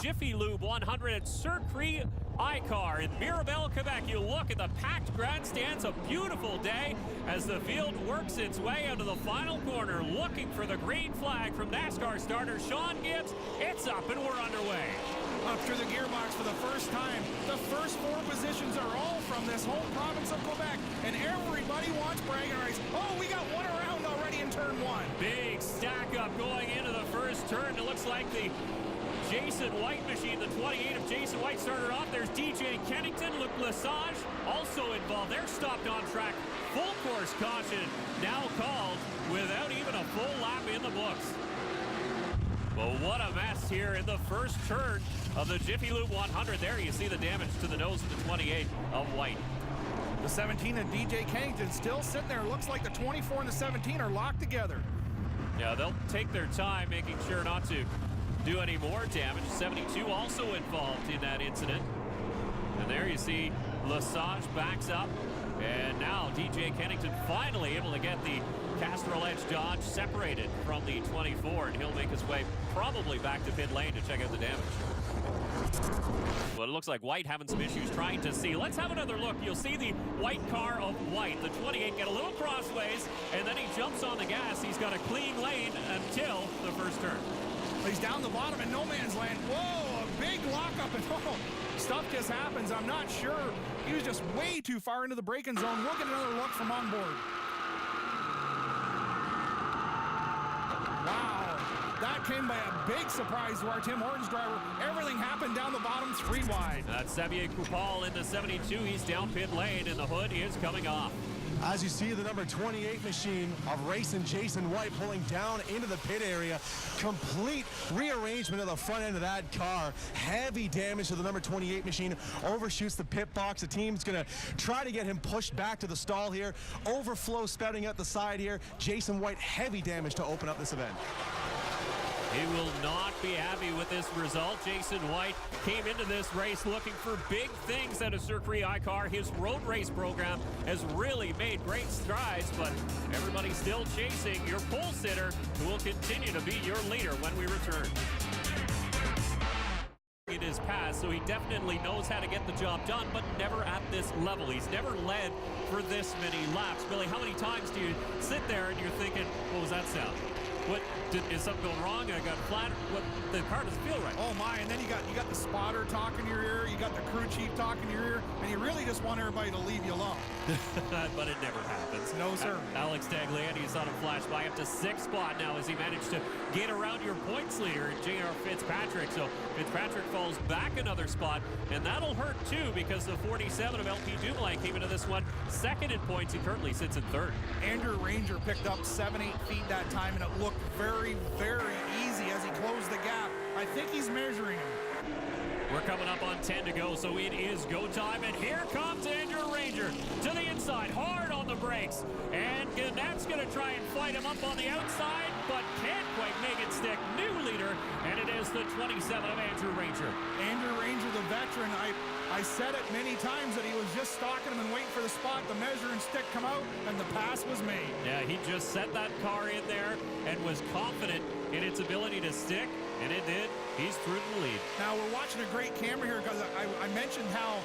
Jiffylube 100 at Circuit ICAR in Mirabel, Quebec. You look at the packed grandstands, a beautiful day as the field works its way out of the final corner, looking for the green flag from NASCAR starter Sean Gibbs. It's up and we're underway. Up through the gearbox for the first time. The first four positions are all from this whole province of Quebec, and everybody wants bragging rights. Oh, we got one around already in turn one. Big stack up going into the first turn. It looks like the Jason White machine, the 28 of Jason White started off. There's DJ Kennington, Luc Lesage also involved. They're stopped on track. Full course caution now called without even a full lap in the books. But what a mess here in the first turn of the Jiffylube 100. There you see the damage to the nose of the 28 of White. The 17 of DJ Kennington still sitting there. Looks like the 24 and the 17 are locked together. Yeah, they'll take their time making sure not to do any more damage. 72 also involved in that incident. And there you see Lesage backs up. And now DJ Kennington finally able to get the Castrol Edge Dodge separated from the 24, and he'll make his way probably back to pit lane to check out the damage. Well, it looks like White having some issues trying to see. Let's have another look. You'll see the white car of White, the 28, get a little crossways, and then he jumps on the gas. He's got a clean lane until the first turn. He's down the bottom in no man's land. Whoa, a big lockup, and oh, stuff just happens. I'm not sure. He was just way too far into the braking zone. We'll get another look from on board. Wow, that came by a big surprise to our Tim Hortons driver. Everything happened down the bottom, 3 wide. That's Xavier Coupal in the 72. He's down pit lane, and the hood is coming off. As you see, the number 28 machine of racing Jason White pulling down into the pit area. Complete rearrangement of the front end of that car. Heavy damage to the number 28 machine. Overshoots the pit box. The team's going to try to get him pushed back to the stall here. Overflow spouting out the side here. Jason White, heavy damage to open up this event. He will not be happy with this result. Jason White came into this race looking for big things out of Circuit ICAR. His road race program has really made great strides, but everybody's still chasing your pole sitter, who will continue to be your leader when we return. In his past, so he definitely knows how to get the job done, but never at this level. He's never led for this many laps. Billy, how many times do you sit there and you're thinking, what was that sound? What is something going wrong? I got flat. What, the car doesn't feel right. Oh my! And then you got the spotter talking in your ear. You got the crew chief talking in your ear, and you really just want everybody to leave you alone. But it never happens. No, sir. Alex Tagliani saw him flash by up to 6th spot now as he managed to get around your points leader, J.R. Fitzpatrick. So Fitzpatrick falls back another spot, and that'll hurt too because the 47 of LP Dumoulin came into this one second in points. He currently sits in 3rd. Andrew Ranger picked up 7-8 feet that time, and it looked very, very easy as he closed the gap. I think he's measuring him. We're coming up on 10 to go, so it is go time, and here comes Andrew Ranger to the inside, hard on the brakes, and Gannett's going to try and fight him up on the outside, but can't quite make it stick. New leader, and it is the 27 of Andrew Ranger. Andrew Ranger, the veteran, I said it many times that he was just stalking him and waiting for the spot, the measure and stick come out, and the pass was made. Yeah, he just set that car in there and was confident in its ability to stick, and it did. He's through the lead. Now, we're watching a great camera here because I mentioned how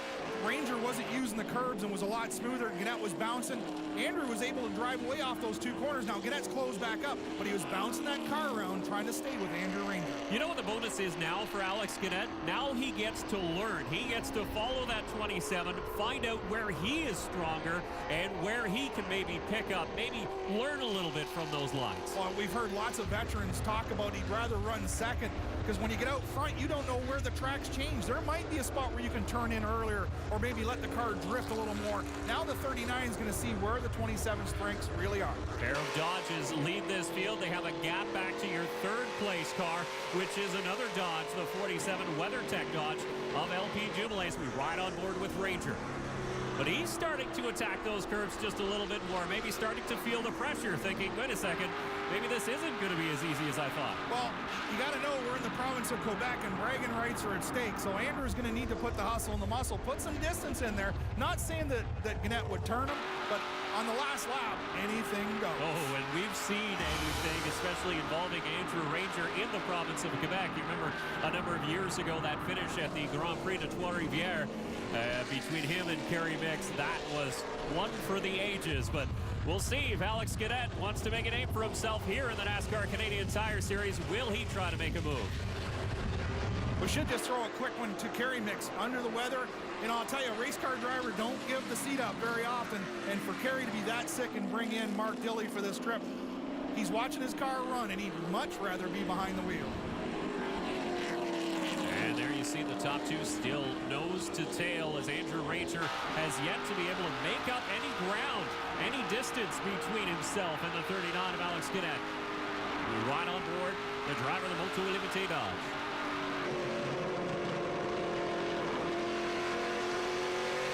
Ranger wasn't using the curbs and was a lot smoother. Gannett was bouncing. Andrew was able to drive way off those 2 corners. Now, Gannett's closed back up, but he was bouncing that car around trying to stay with Andrew Ranger. You know what the bonus is now for Alex Gannett? Now he gets to learn. He gets to follow that 27, find out where he is stronger and where he can maybe pick up, maybe learn a little bit from those lines. Well, we've heard lots of veterans talk about he'd rather run second because when you get out front, you don't know where the tracks change. There might be a spot where you can turn in earlier or maybe let the car drift a little more. Now the 39 is going to see where the 27 strengths really are. A pair of Dodges lead this field. They have a gap back to your 3rd place car, which is another Dodge, the 47 WeatherTech Dodge of LP Dumoulin as we ride on board with Ranger. But he's starting to attack those curves just a little bit more, maybe starting to feel the pressure, thinking, wait a second, maybe this isn't going to be as easy as I thought. Well, you got to know we're in the province of Quebec and bragging rights are at stake, so Andrew's going to need to put the hustle and the muscle, put some distance in there. Not saying that Gannett would turn him, but on the last lap, anything goes. Oh, and we've seen anything, especially involving Andrew Ranger in the province of Quebec. You remember a number of years ago that finish at the Grand Prix de Trois-Rivières between him and Kerry Mix. That was one for the ages, but we'll see if Alex Cadet wants to make a name for himself here in the NASCAR Canadian Tire Series. Will he try to make a move? We should just throw a quick one to Kerry Mix. Under the weather, and I'll tell you, a race car driver don't give the seat up very often, and for Kerry to be that sick and bring in Mark Dilley for this trip, he's watching his car run, and he'd much rather be behind the wheel. And there you see the top two still nose to tail, as Andrew Ranger has yet to be able to make up any ground, any distance between himself and the 39 of Alex Cadet. Right on board, the driver of the Moto Illimité Dodge.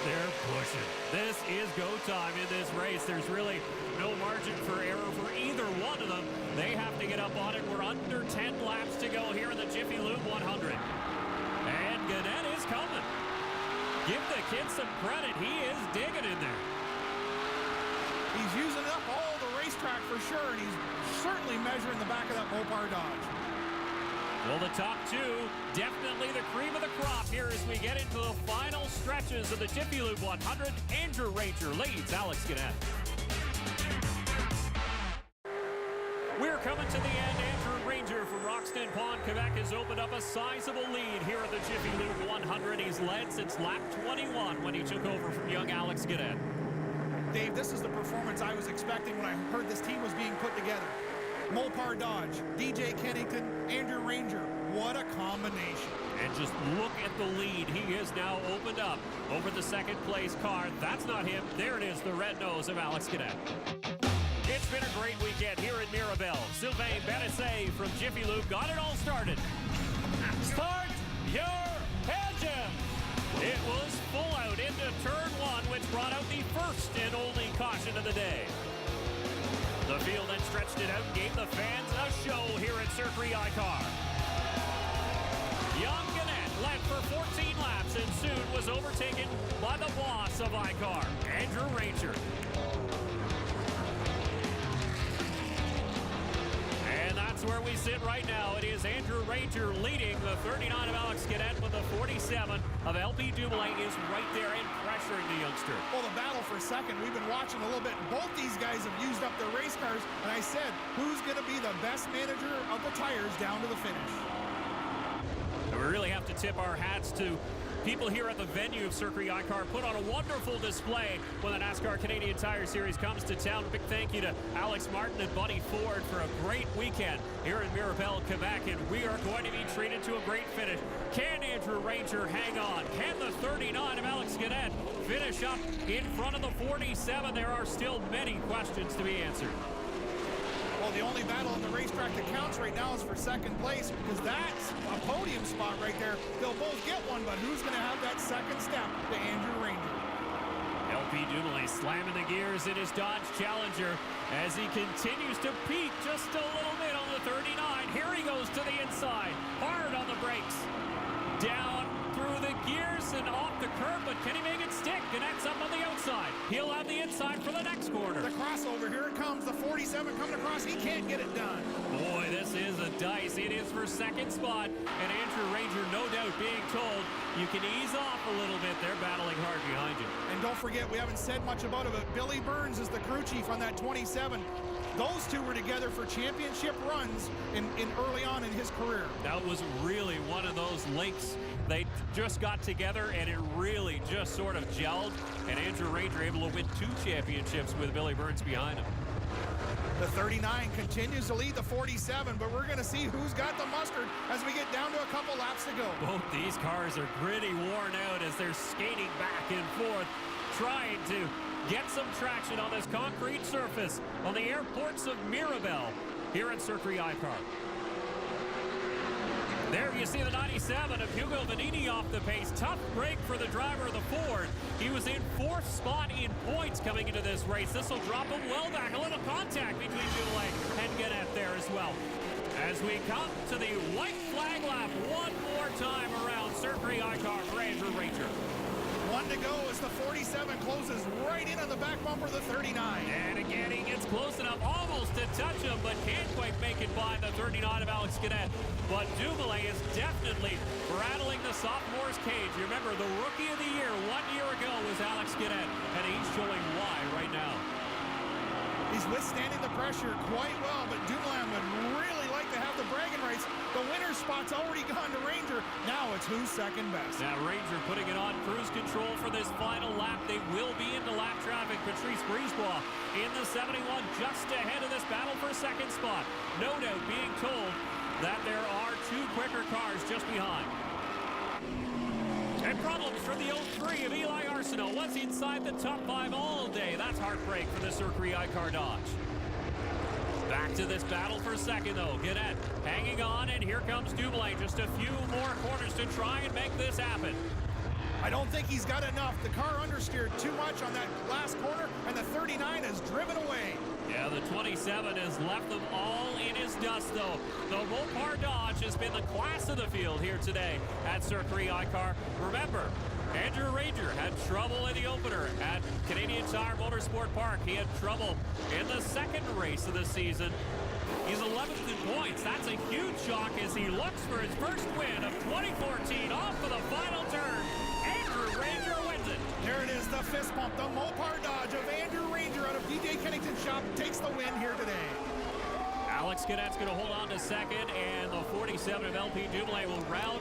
They're pushing. This is go time in this race. There's really no margin for error for either one of them. They have to get up on it. We're under 10 laps to go here in the Jiffylube 100. And Gannett is coming. Give the kid some credit. He is digging in there. He's using up all the racetrack for sure, and he's certainly measuring the back of that Mopar Dodge. Well, the top two, definitely the cream of the crop here as we get into the final stretches of the Jiffylube 100. Andrew Ranger leads Alex Cadet. We're coming to the end. Andrew Ranger from Roxton Pond, Quebec has opened up a sizable lead here at the Jiffylube 100. He's led since lap 21 when he took over from young Alex Cadet. Dave, this is the performance I was expecting when I heard this team was being put together. Mopar Dodge, DJ Kennington, Andrew Ranger. What a combination. And just look at the lead. He is now opened up over the second place car. That's not him. There it is, the red nose of Alex Cadet. It's been a great weekend here in Mirabel. Sylvain Benesay from Jiffylube got it all started. Start your engine! It was full out into turn one, which brought out the first and only caution of the day. The field then stretched it out and gave the fans a show here at Circuit ICAR. Young Gannett led for 14 laps and soon was overtaken by the boss of ICAR, Andrew Ranger. And that's where we sit right now. It is Andrew Ranger leading the 39 of Alex Cadet, but the 47 of LP Dumoulin is right there and pressuring the youngster. Well, the battle for second, we've been watching a little bit. Both these guys have used up their race cars, and I said, who's going to be the best manager of the tires down to the finish? And we really have to tip our hats to people here at the venue of Circuit ICAR. Put on a wonderful display when the NASCAR Canadian Tire Series comes to town. Big thank you to Alex Martin and Buddy Ford for a great weekend here in Mirabel, Quebec, and we are going to be treated to a great finish. Can Andrew Ranger hang on? Can the 39 of Alex Cadet finish up in front of the 47? There are still many questions to be answered. Well, the only battle on the racetrack that counts right now is for second place, because that's a podium spot right there. They'll both get one, but who's going to have that second step to Andrew Ranger? LP Dumoulin slamming the gears in his Dodge Challenger as he continues to peak just a little bit on the 39. Here he goes to the inside, hard on the brakes. Down through the gears and off the curb, but can he make it stick? Connects up on the outside. He'll have the inside for the next corner. The crossover, here it comes. The 47 coming across. He can't get it done. Boy, this is a dice. It is for second spot, and Andrew Ranger, no doubt, being told you can ease off a little bit. They're battling hard behind you. And don't forget, we haven't said much about it, but Billy Burns is the crew chief on that 27. Those two were together for championship runs in early on in his career. That was really one of those links. They just got together, and it really just sort of gelled, and Andrew Ranger able to win 2 championships with Billy Burns behind him. The 39 continues to lead the 47, but we're going to see who's got the mustard as we get down to a couple laps to go. Both these cars are pretty worn out as they're skating back and forth, trying to get some traction on this concrete surface on the airports of Mirabel here at Circuit ICAR. There you see the 97 of Hugo Vanini off the pace. Tough break for the driver of the Ford. He was in 4th spot in points coming into this race. This will drop him well back. A little contact between Dumoulin and Gannett there as well. As we come to the white flag lap one more time around Circuit ICAR for Andrew Ranger. One to go as the 47 closes right in on the back bumper of the 39. And again, he gets close enough almost to touch him, but can't quite make it by the 39 of Alex Cadet. But Dumoulin is definitely rattling the sophomore's cage. You remember, the Rookie of the Year 1 year ago was Alex Cadet, and he's showing why right now. He's withstanding the pressure quite well, but Dumoulin would really like to have the bragging rights. The winner's spot's already gone to Ranger. Now it's who's second best. Now Ranger putting it on cruise control for this final lap. They will be into lap traffic. Patrice Brisebois in the 71 just ahead of this battle for second spot. No doubt being told that there are two quicker cars just behind. And problems for the 03 of Eli Arsenault. Was inside the top 5 all day. That's heartbreak for the Circuit ICAR Dodge. Back to this battle for second, though. Guedet hanging on, and here comes Dumoulin. Just a few more corners to try and make this happen. I don't think he's got enough. The car understeered too much on that last corner, and the 39 has driven away. Yeah, the 27 has left them all in his dust, though. The Mopar Dodge has been the class of the field here today at Circuit ICAR. Remember, Andrew Ranger had trouble in the opener at Canadian Tire Motorsport Park. He had trouble in the second race of the season. He's 11th in points. That's a huge shock as he looks for his first win of 2014 off for the final turn. Andrew Ranger wins it. There it is, the fist pump. The Mopar Dodge of Andrew Ranger out of DJ Kennington's shop takes the win here today. Alex Cadet's going to hold on to second, and the 47 of LP Dumoulin will round